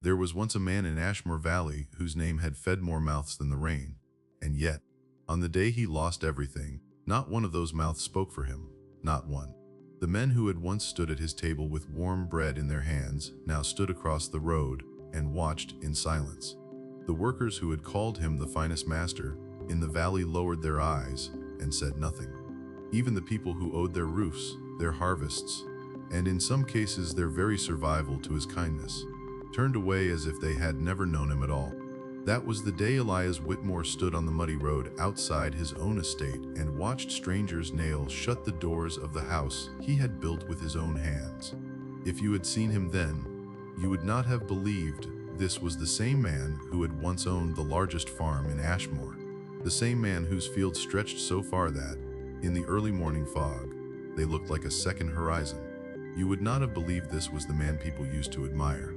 There was once a man in Ashmore Valley whose name had fed more mouths than the rain, and yet, on the day he lost everything, not one of those mouths spoke for him, not one. The men who had once stood at his table with warm bread in their hands now stood across the road and watched in silence. The workers who had called him the finest master in the valley lowered their eyes and said nothing. Even the people who owed their roofs, their harvests, and in some cases their very survival to his kindness, turned away as if they had never known him at all. That was the day Elias Whitmore stood on the muddy road outside his own estate and watched strangers nail shut the doors of the house he had built with his own hands. If you had seen him then, you would not have believed this was the same man who had once owned the largest farm in Ashmore, the same man whose fields stretched so far that, in the early morning fog, they looked like a second horizon. You would not have believed this was the man people used to admire,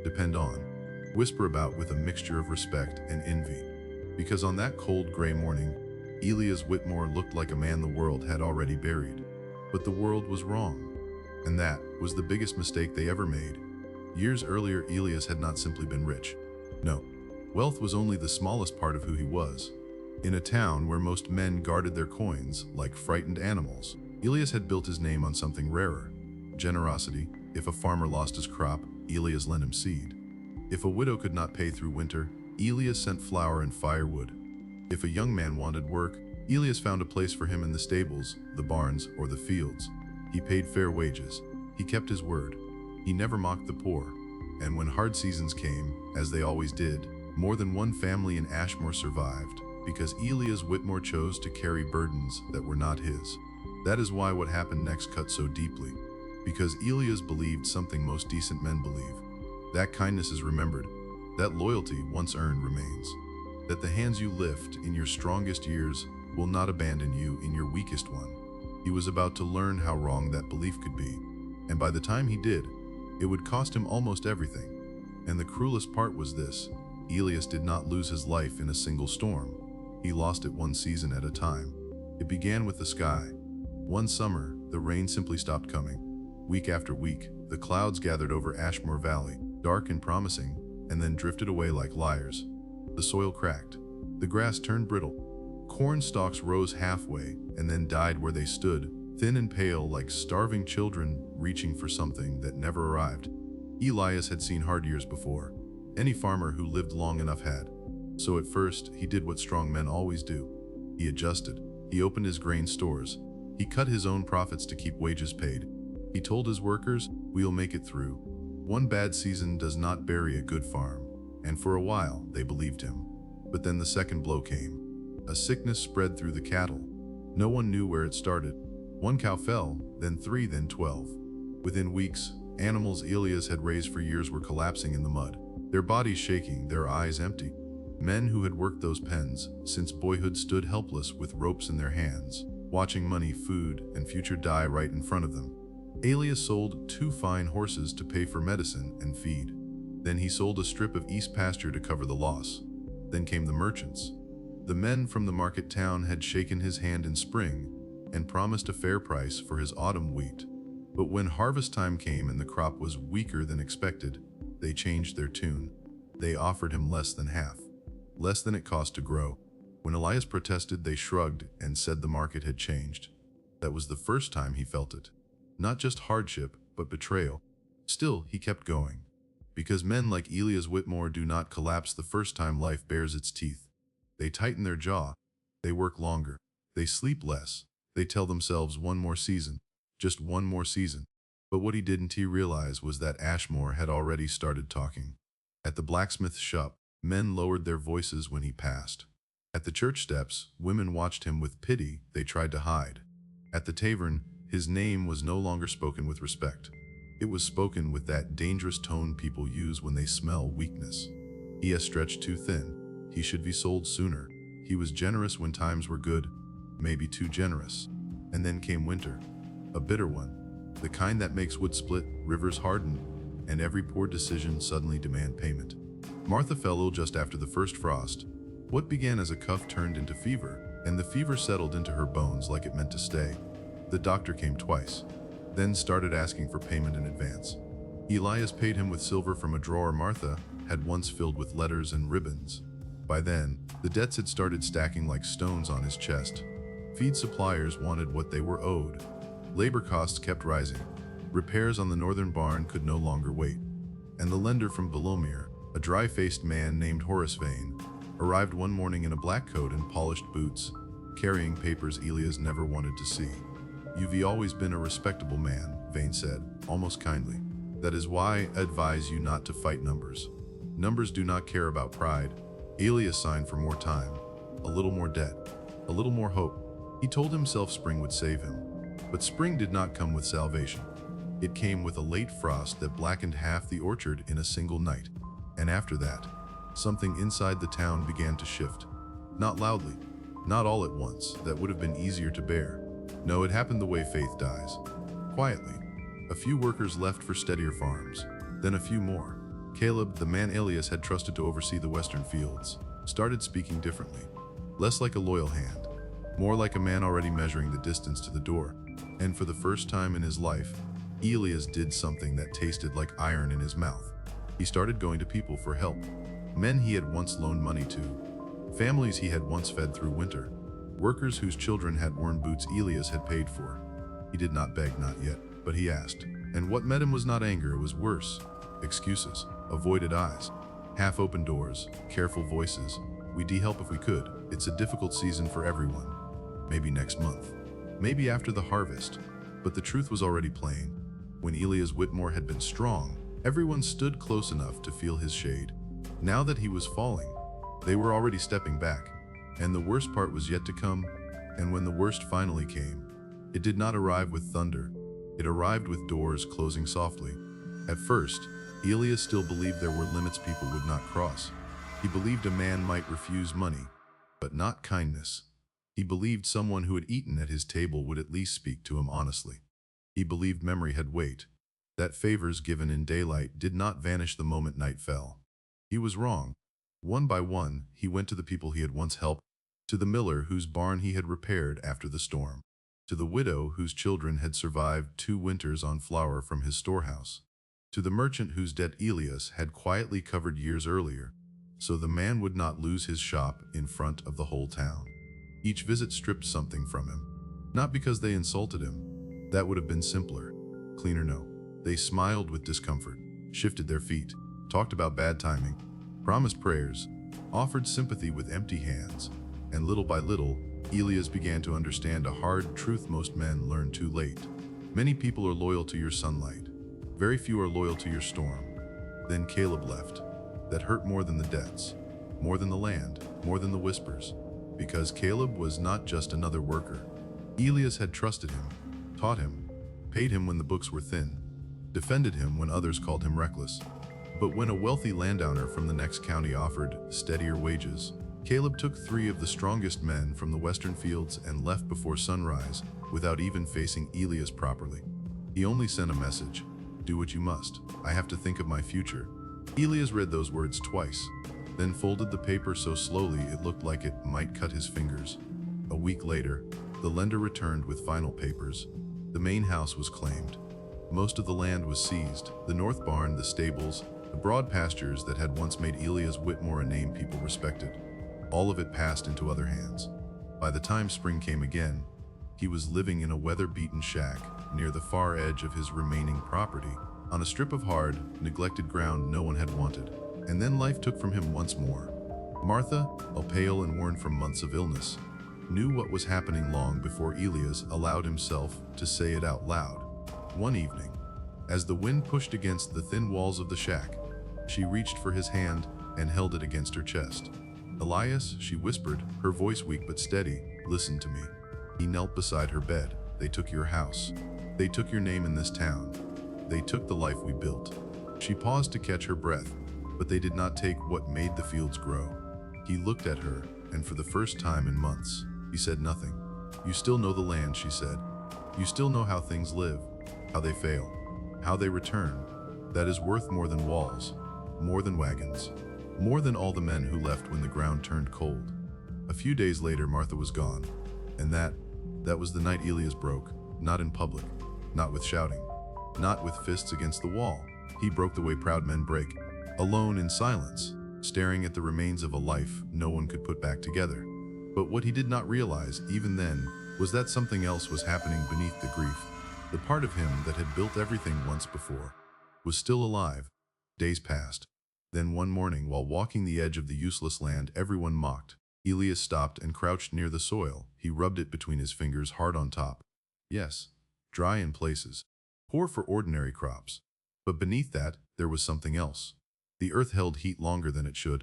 depend on, whisper about with a mixture of respect and envy. Because on that cold gray morning, Elias Whitmore looked like a man the world had already buried. But the world was wrong, and that was the biggest mistake they ever made. Years earlier, Elias had not simply been rich. No, wealth was only the smallest part of who he was. In a town where most men guarded their coins like frightened animals, Elias had built his name on something rarer: generosity. If a farmer lost his crop, Elias lent him seed. If a widow could not pay through winter, Elias sent flour and firewood. If a young man wanted work, Elias found a place for him in the stables, the barns, or the fields. He paid fair wages. He kept his word. He never mocked the poor. And when hard seasons came, as they always did, more than one family in Ashmore survived, because Elias Whitmore chose to carry burdens that were not his. That is why what happened next cut so deeply. Because Elias believed something most decent men believe. That kindness is remembered. That loyalty, once earned, remains. That the hands you lift in your strongest years will not abandon you in your weakest one. He was about to learn how wrong that belief could be. And by the time he did, it would cost him almost everything. And the cruelest part was this: Elias did not lose his life in a single storm. He lost it one season at a time. It began with the sky. One summer, the rain simply stopped coming. Week after week, the clouds gathered over Ashmore Valley, dark and promising, and then drifted away like liars. The soil cracked. The grass turned brittle. Corn stalks rose halfway and then died where they stood, thin and pale like starving children reaching for something that never arrived. Elias had seen hard years before. Any farmer who lived long enough had. So at first, he did what strong men always do. He adjusted. He opened his grain stores. He cut his own profits to keep wages paid. He told his workers, "We'll make it through. One bad season does not bury a good farm." And for a while, they believed him. But then the second blow came. A sickness spread through the cattle. No one knew where it started. One cow fell, then 3, then 12. Within weeks, animals Elias had raised for years were collapsing in the mud, their bodies shaking, their eyes empty. Men who had worked those pens since boyhood stood helpless with ropes in their hands, watching money, food, and future die right in front of them. Elias sold 2 fine horses to pay for medicine and feed. Then he sold a strip of east pasture to cover the loss. Then came the merchants. The men from the market town had shaken his hand in spring and promised a fair price for his autumn wheat. But when harvest time came and the crop was weaker than expected, they changed their tune. They offered him less than half, less than it cost to grow. When Elias protested, they shrugged and said the market had changed. That was the first time he felt it. Not just hardship, but betrayal. Still, he kept going. Because men like Elias Whitmore do not collapse the first time life bares its teeth. They tighten their jaw. They work longer. They sleep less. They tell themselves one more season. Just one more season. But what he didn't realize was that Ashmore had already started talking. At the blacksmith's shop, men lowered their voices when he passed. At the church steps, women watched him with pity they tried to hide. At the tavern, his name was no longer spoken with respect. It was spoken with that dangerous tone people use when they smell weakness. He has stretched too thin. He should be sold sooner. He was generous when times were good, maybe too generous. And then came winter, a bitter one, the kind that makes wood split, rivers harden, and every poor decision suddenly demand payment. Martha fell ill just after the first frost. What began as a cough turned into fever, and the fever settled into her bones like it meant to stay. The doctor came twice, then started asking for payment in advance. Elias paid him with silver from a drawer Martha had once filled with letters and ribbons. By then, the debts had started stacking like stones on his chest. Feed suppliers wanted what they were owed. Labor costs kept rising. Repairs on the northern barn could no longer wait. And the lender from Belomir, a dry-faced man named Horace Vane, arrived one morning in a black coat and polished boots, carrying papers Elias never wanted to see. "You've always been a respectable man," Vane said, almost kindly. "That is why I advise you not to fight numbers. Numbers do not care about pride." Elias signed for more time, a little more debt, a little more hope. He told himself spring would save him. But spring did not come with salvation. It came with a late frost that blackened half the orchard in a single night. And after that, something inside the town began to shift. Not loudly, not all at once, that would have been easier to bear. No, it happened the way faith dies. Quietly. A few workers left for steadier farms, then a few more. Caleb, the man Elias had trusted to oversee the western fields, started speaking differently. Less like a loyal hand, more like a man already measuring the distance to the door. And for the first time in his life, Elias did something that tasted like iron in his mouth. He started going to people for help. Men he had once loaned money to. Families he had once fed through winter. Workers whose children had worn boots Elias had paid for. He did not beg, not yet, but he asked. And what met him was not anger, it was worse. Excuses, avoided eyes, half-open doors, careful voices. "We'd help if we could. It's a difficult season for everyone. Maybe next month. Maybe after the harvest." But the truth was already plain. When Elias Whitmore had been strong, everyone stood close enough to feel his shade. Now that he was falling, they were already stepping back. And the worst part was yet to come. And when the worst finally came, it did not arrive with thunder. It arrived with doors closing softly. At first, Elias still believed there were limits people would not cross. He believed a man might refuse money, but not kindness. He believed someone who had eaten at his table would at least speak to him honestly. He believed memory had weight, that favors given in daylight did not vanish the moment night fell. He was wrong. One by one, he went to the people he had once helped, to the miller whose barn he had repaired after the storm, to the widow whose children had survived 2 winters on flour from his storehouse, to the merchant whose debt Elias had quietly covered years earlier, so the man would not lose his shop in front of the whole town. Each visit stripped something from him. Not because they insulted him. That would have been simpler. Cleaner, no. They smiled with discomfort, shifted their feet, talked about bad timing, promised prayers, offered sympathy with empty hands, and little by little, Elias began to understand a hard truth most men learn too late. Many people are loyal to your sunlight. Very few are loyal to your storm. Then Caleb left. That hurt more than the debts, more than the land, more than the whispers. Because Caleb was not just another worker. Elias had trusted him, taught him, paid him when the books were thin, defended him when others called him reckless. But when a wealthy landowner from the next county offered steadier wages, Caleb took 3 of the strongest men from the western fields and left before sunrise without even facing Elias properly. He only sent a message, "Do what you must. I have to think of my future." Elias read those words twice, then folded the paper so slowly it looked like it might cut his fingers. A week later, the lender returned with final papers. The main house was claimed. Most of the land was seized, the north barn, the stables, the broad pastures that had once made Elias Whitmore a name people respected. All of it passed into other hands. By the time spring came again, he was living in a weather-beaten shack near the far edge of his remaining property, on a strip of hard, neglected ground no one had wanted. And then life took from him once more. Martha, a pale and worn from months of illness, knew what was happening long before Elias allowed himself to say it out loud. One evening, as the wind pushed against the thin walls of the shack, she reached for his hand and held it against her chest. "Elias," she whispered, her voice weak but steady, "listen to me." He knelt beside her bed. "They took your house. They took your name in this town. They took the life we built." She paused to catch her breath, but they did not take what made the fields grow. He looked at her, and for the first time in months, he said nothing. "You still know the land," she said. "You still know how things live, how they fail, how they return. That is worth more than walls, more than wagons, more than all the men who left when the ground turned cold." A few days later, Martha was gone, and that was the night Elias broke, not in public, not with shouting, not with fists against the wall. He broke the way proud men break, alone in silence, staring at the remains of a life no one could put back together. But what he did not realize, even then, was that something else was happening beneath the grief. The part of him that had built everything once before was still alive. Days passed. Then one morning, while walking the edge of the useless land everyone mocked, Elias stopped and crouched near the soil. He rubbed it between his fingers, hard on top. Yes, dry in places, poor for ordinary crops. But beneath that, there was something else. The earth held heat longer than it should.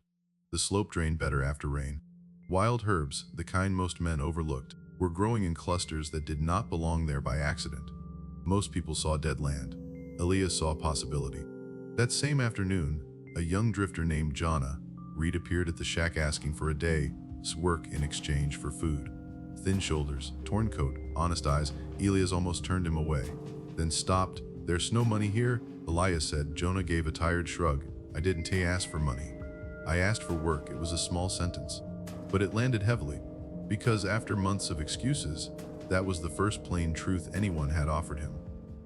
The slope drained better after rain. Wild herbs, the kind most men overlooked, were growing in clusters that did not belong there by accident. Most people saw dead land. Elias saw possibility. That same afternoon, a young drifter named Jonah reappeared at the shack asking for a day's work in exchange for food. Thin shoulders, torn coat, honest eyes, Elias almost turned him away. Then stopped. "There's no money here," Elias said. Jonah gave a tired shrug. "I didn't ask for money. I asked for work." It was a small sentence, but it landed heavily, because after months of excuses, that was the first plain truth anyone had offered him.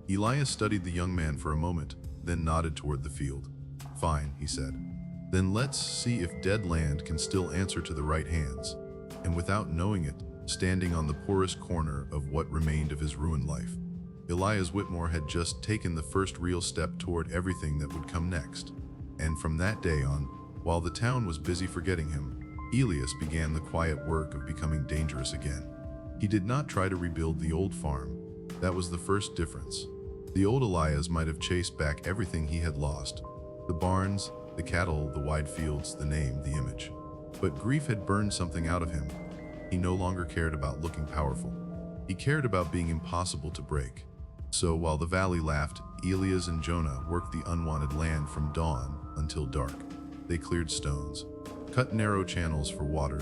Elias studied the young man for a moment, then nodded toward the field. "Fine," he said. "Then let's see if dead land can still answer to the right hands." And without knowing it, standing on the poorest corner of what remained of his ruined life, Elias Whitmore had just taken the first real step toward everything that would come next. And from that day on, while the town was busy forgetting him, Elias began the quiet work of becoming dangerous again. He did not try to rebuild the old farm. That was the first difference. The old Elias might have chased back everything he had lost: the barns, the cattle, the wide fields, the name, the image. But grief had burned something out of him. He no longer cared about looking powerful. He cared about being impossible to break. So while the valley laughed, Elias and Jonah worked the unwanted land from dawn until dark. They cleared stones, cut narrow channels for water,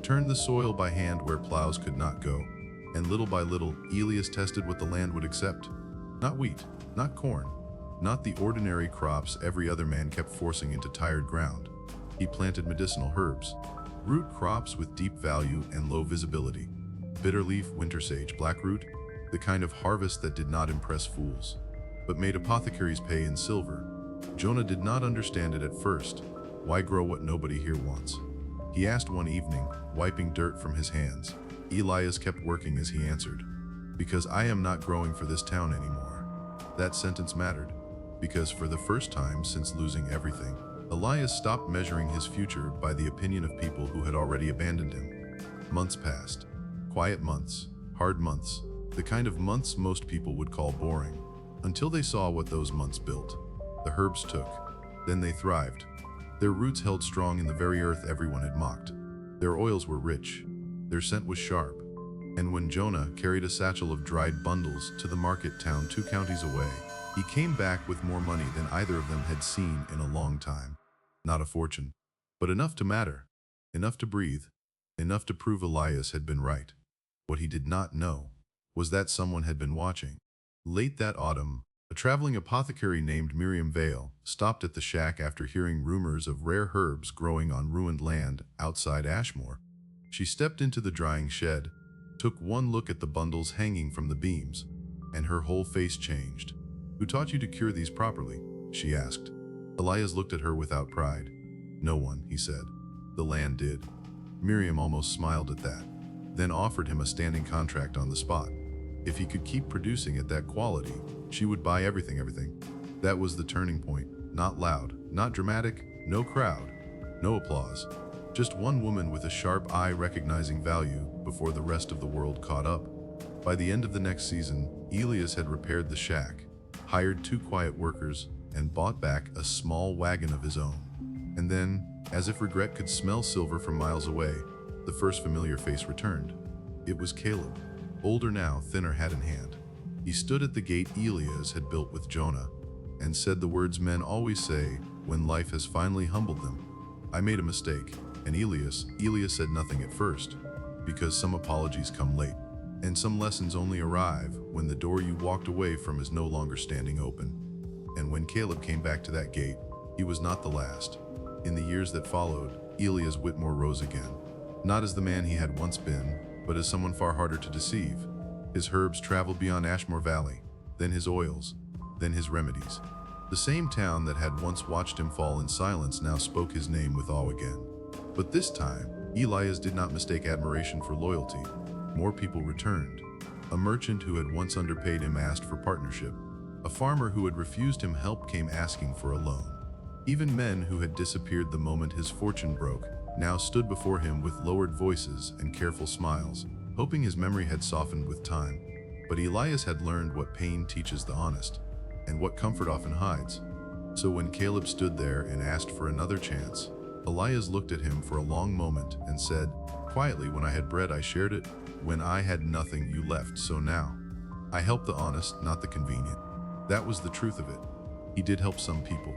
turned the soil by hand where plows could not go, and little by little, Elias tested what the land would accept. Not wheat, not corn, not the ordinary crops every other man kept forcing into tired ground. He planted medicinal herbs, root crops with deep value and low visibility. Bitter leaf, winter sage, blackroot, the kind of harvest that did not impress fools, but made apothecaries pay in silver. Jonah did not understand it at first. Why grow what nobody here wants? He asked one evening, wiping dirt from his hands. Elias kept working as he answered, "Because I am not growing for this town anymore." That sentence mattered, because for the first time since losing everything, Elias stopped measuring his future by the opinion of people who had already abandoned him. Months passed. Quiet months, hard months, the kind of months most people would call boring, until they saw what those months built. The herbs took, then they thrived. Their roots held strong in the very earth everyone had mocked. Their oils were rich, their scent was sharp, and when Jonah carried a satchel of dried bundles to the market town 2 counties away, he came back with more money than either of them had seen in a long time. Not a fortune, but enough to matter, enough to breathe, enough to prove Elias had been right. What he did not know was that someone had been watching. Late that autumn, a traveling apothecary named Miriam Vale stopped at the shack after hearing rumors of rare herbs growing on ruined land outside Ashmore. She stepped into the drying shed, took one look at the bundles hanging from the beams, and her whole face changed. "Who taught you to cure these properly?" she asked. Elias looked at her without pride. "No one," he said. "The land did." Miriam almost smiled at that, then offered him a standing contract on the spot. If he could keep producing at that quality, she would buy everything. That was the turning point. Not loud, not dramatic, no crowd, no applause. Just one woman with a sharp eye recognizing value before the rest of the world caught up. By the end of the next season, Elias had repaired the shack, hired 2 quiet workers, and bought back a small wagon of his own. And then, as if regret could smell silver from miles away, the first familiar face returned. It was Caleb, older now, thinner, hat in hand. He stood at the gate Elias had built with Jonah, and said the words men always say when life has finally humbled them. "I made a mistake." And Elias said nothing at first, because some apologies come late, and some lessons only arrive when the door you walked away from is no longer standing open. And when Caleb came back to that gate, he was not the last. In the years that followed, Elias Whitmore rose again, not as the man he had once been, but as someone far harder to deceive. His herbs traveled beyond Ashmore Valley, then his oils, then his remedies. The same town that had once watched him fall in silence now spoke his name with awe again. But this time, Elias did not mistake admiration for loyalty. More people returned. A merchant who had once underpaid him asked for partnership. A farmer who had refused him help came asking for a loan. Even men who had disappeared the moment his fortune broke now stood before him with lowered voices and careful smiles, hoping his memory had softened with time. But Elias had learned what pain teaches the honest, and what comfort often hides. So when Caleb stood there and asked for another chance, Elias looked at him for a long moment and said, quietly, "When I had bread, I shared it. When I had nothing, you left. So now, I help the honest, not the convenient." That was the truth of it. He did help some people,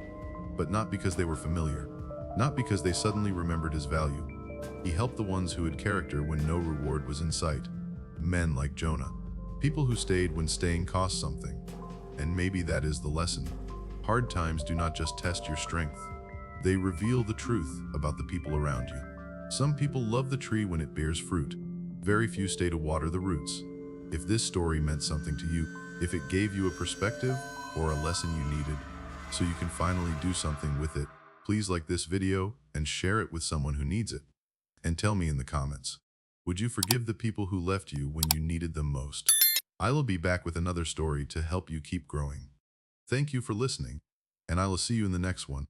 but not because they were familiar, not because they suddenly remembered his value. He helped the ones who had character when no reward was in sight. Men like Jonah. People who stayed when staying cost something. And maybe that is the lesson. Hard times do not just test your strength. They reveal the truth about the people around you. Some people love the tree when it bears fruit. Very few stay to water the roots. If this story meant something to you, if it gave you a perspective or a lesson you needed, so you can finally do something with it, please like this video and share it with someone who needs it. And tell me in the comments, would you forgive the people who left you when you needed them most? I will be back with another story to help you keep growing. Thank you for listening, and I will see you in the next one.